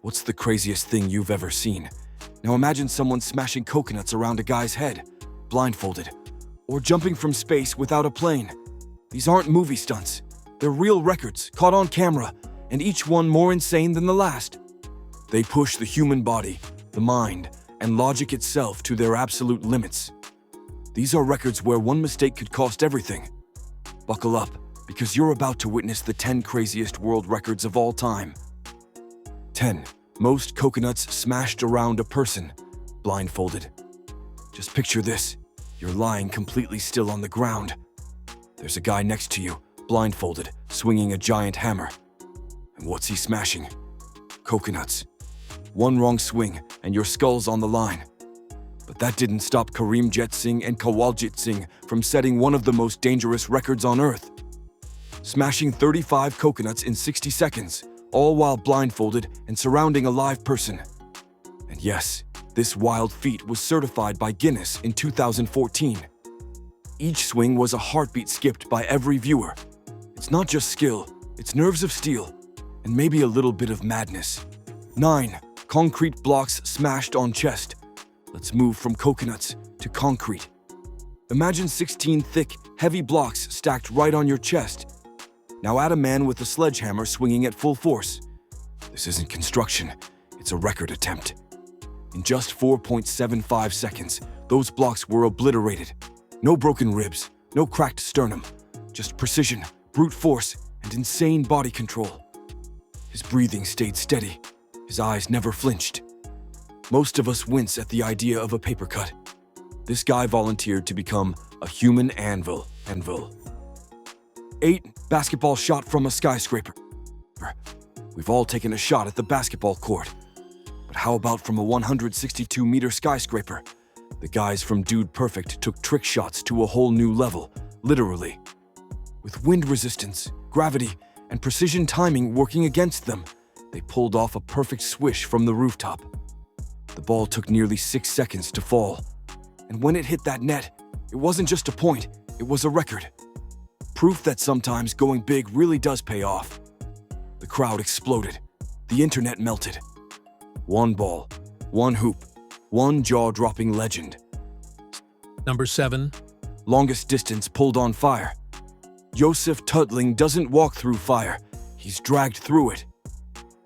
What's the craziest thing you've ever seen? Now imagine someone smashing coconuts around a guy's head, blindfolded, or jumping from space without a plane. These aren't movie stunts. They're real records, caught on camera, and each one more insane than the last. They push the human body, the mind, and logic itself to their absolute limits. These are records where one mistake could cost everything. Buckle up, because you're about to witness the 10 craziest world records of all time. 10. Most coconuts smashed around a person, blindfolded. Just picture this. You're lying completely still on the ground. There's a guy next to you, blindfolded, swinging a giant hammer. And what's he smashing? Coconuts. One wrong swing, and your skull's on the line. But that didn't stop Karimjit Singh and Kawaljit Singh from setting one of the most dangerous records on Earth. Smashing 35 coconuts in 60 seconds, all while blindfolded and surrounding a live person. And yes, this wild feat was certified by Guinness in 2014. Each swing was a heartbeat skipped by every viewer. It's not just skill, it's nerves of steel, and maybe a little bit of madness. 9. Concrete blocks smashed on chest. Let's move from coconuts to concrete. Imagine 16 thick, heavy blocks stacked right on your chest. Now add a man with a sledgehammer swinging at full force. This isn't construction, it's a record attempt. In just 4.75 seconds, those blocks were obliterated. No broken ribs, no cracked sternum, just precision, brute force, and insane body control. His breathing stayed steady. His eyes never flinched. Most of us wince at the idea of a paper cut. This guy volunteered to become a human anvil. 8. Basketball shot from a skyscraper. We've all taken a shot at the basketball court. But how about from a 162-meter skyscraper? The guys from Dude Perfect took trick shots to a whole new level, literally. With wind resistance, gravity, and precision timing working against them, they pulled off a perfect swish from the rooftop. The ball took nearly 6 seconds to fall. And when it hit that net, it wasn't just a point, it was a record. Proof that sometimes going big really does pay off. The crowd exploded. The internet melted. One ball, one hoop, one jaw-dropping legend. Number 7. Longest distance pulled on fire. Joseph Tutling doesn't walk through fire, he's dragged through it.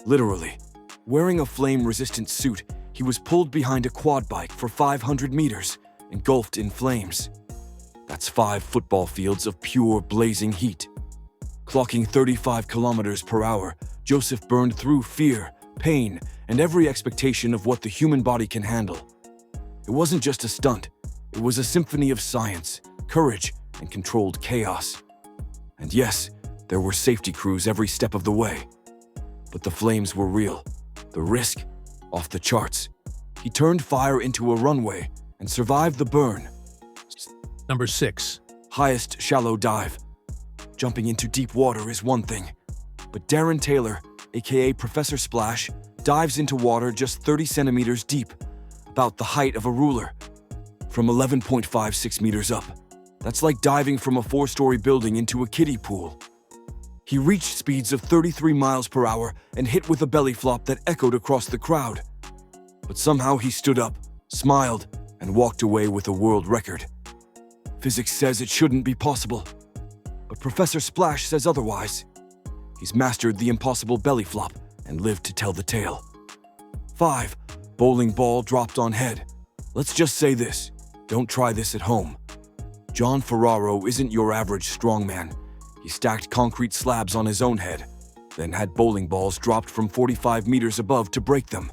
Literally. Wearing a flame-resistant suit, he was pulled behind a quad bike for 500 meters, engulfed in flames. That's 5 football fields of pure blazing heat. Clocking 35 kilometers per hour, Joseph burned through fear, pain, and every expectation of what the human body can handle. It wasn't just a stunt, it was a symphony of science, courage, and controlled chaos. And yes, there were safety crews every step of the way. But the flames were real, the risk, off the charts. He turned fire into a runway and survived the burn. Number 6. Highest shallow dive. Jumping into deep water is one thing, but Darren Taylor, aka Professor Splash, dives into water just 30 centimeters deep, about the height of a ruler, from 11.56 meters up. That's like diving from a 4-story building into a kiddie pool. He reached speeds of 33 miles per hour and hit with a belly flop that echoed across the crowd. But somehow he stood up, smiled, and walked away with a world record. Physics says it shouldn't be possible, but Professor Splash says otherwise. He's mastered the impossible belly flop and lived to tell the tale. 5. Bowling ball dropped on head. Let's just say this, don't try this at home. John Ferraro isn't your average strongman. He stacked concrete slabs on his own head, then had bowling balls dropped from 45 meters above to break them.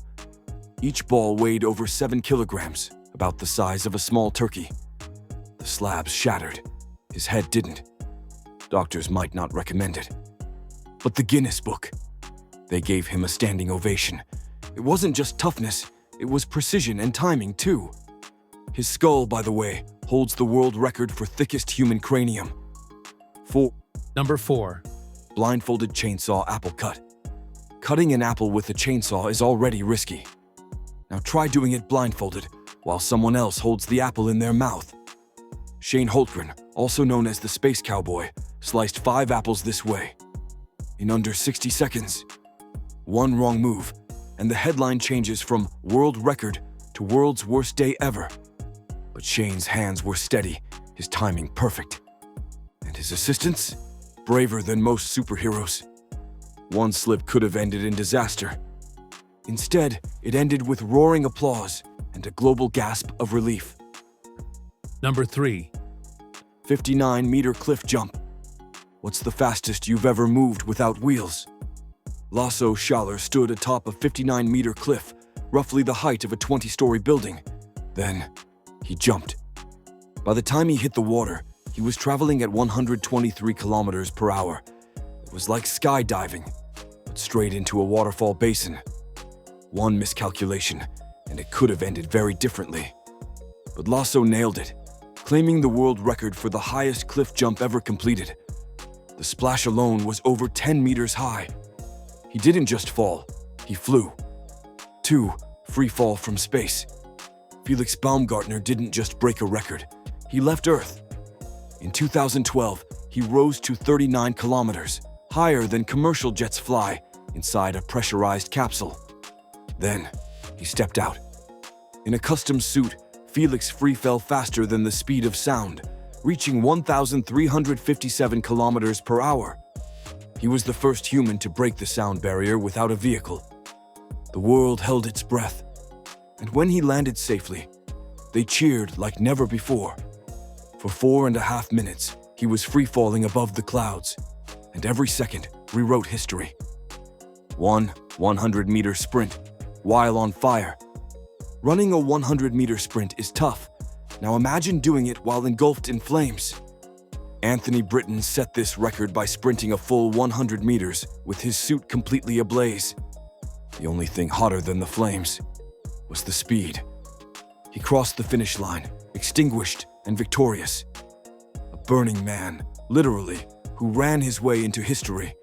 Each ball weighed over 7 kilograms, about the size of a small turkey. The slabs shattered. His head didn't. Doctors might not recommend it. But the Guinness Book, they gave him a standing ovation. It wasn't just toughness, it was precision and timing too. His skull, by the way, holds the world record for thickest human cranium. 4. Number 4. Blindfolded chainsaw apple cut. Cutting an apple with a chainsaw is already risky. Now try doing it blindfolded, while someone else holds the apple in their mouth. Shane Holtgren, also known as the Space Cowboy, sliced 5 apples this way. In under 60 seconds. One wrong move, and the headline changes from world record to world's worst day ever. But Shane's hands were steady, his timing perfect. And his assistants? Braver than most superheroes. One slip could have ended in disaster. Instead, it ended with roaring applause and a global gasp of relief. Number 3. 59-meter cliff jump. What's the fastest you've ever moved without wheels? Lasso Schaller stood atop a 59-meter cliff, roughly the height of a 20-story building. Then, he jumped. By the time he hit the water, he was traveling at 123 kilometers per hour. It was like skydiving, but straight into a waterfall basin. One miscalculation, and it could have ended very differently. But Lasso nailed it, claiming the world record for the highest cliff jump ever completed. The splash alone was over 10 meters high. He didn't just fall, he flew. 2. Freefall from space. Felix Baumgartner didn't just break a record, he left Earth. In 2012, he rose to 39 kilometers, higher than commercial jets fly, inside a pressurized capsule. Then, he stepped out. In a custom suit, Felix free fell faster than the speed of sound, reaching 1,357 kilometers per hour. He was the first human to break the sound barrier without a vehicle. The world held its breath, and when he landed safely, they cheered like never before. For 4.5 minutes, he was free-falling above the clouds, and every second rewrote history. 100-meter sprint, while on fire. Running a 100-meter sprint is tough. Now imagine doing it while engulfed in flames. Anthony Britton set this record by sprinting a full 100 meters with his suit completely ablaze. The only thing hotter than the flames was the speed. He crossed the finish line, extinguished and victorious. A burning man, literally, who ran his way into history.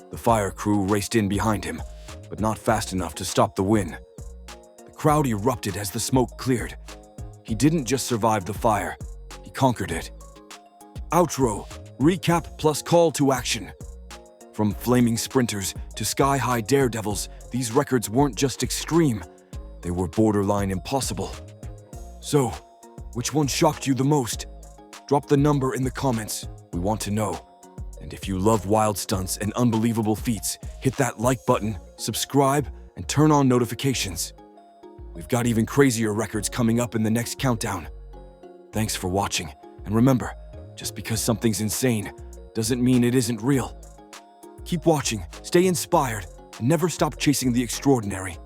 The fire crew raced in behind him, but not fast enough to stop the win. The crowd erupted as the smoke cleared. He didn't just survive the fire, he conquered it. Outro, recap plus call to action. From flaming sprinters to sky-high daredevils, these records weren't just extreme, they were borderline impossible. So, which one shocked you the most? Drop the number in the comments, we want to know. And if you love wild stunts and unbelievable feats, hit that like button, subscribe, and turn on notifications. We've got even crazier records coming up in the next countdown. Thanks for watching, and remember, just because something's insane doesn't mean it isn't real. Keep watching, stay inspired, and never stop chasing the extraordinary.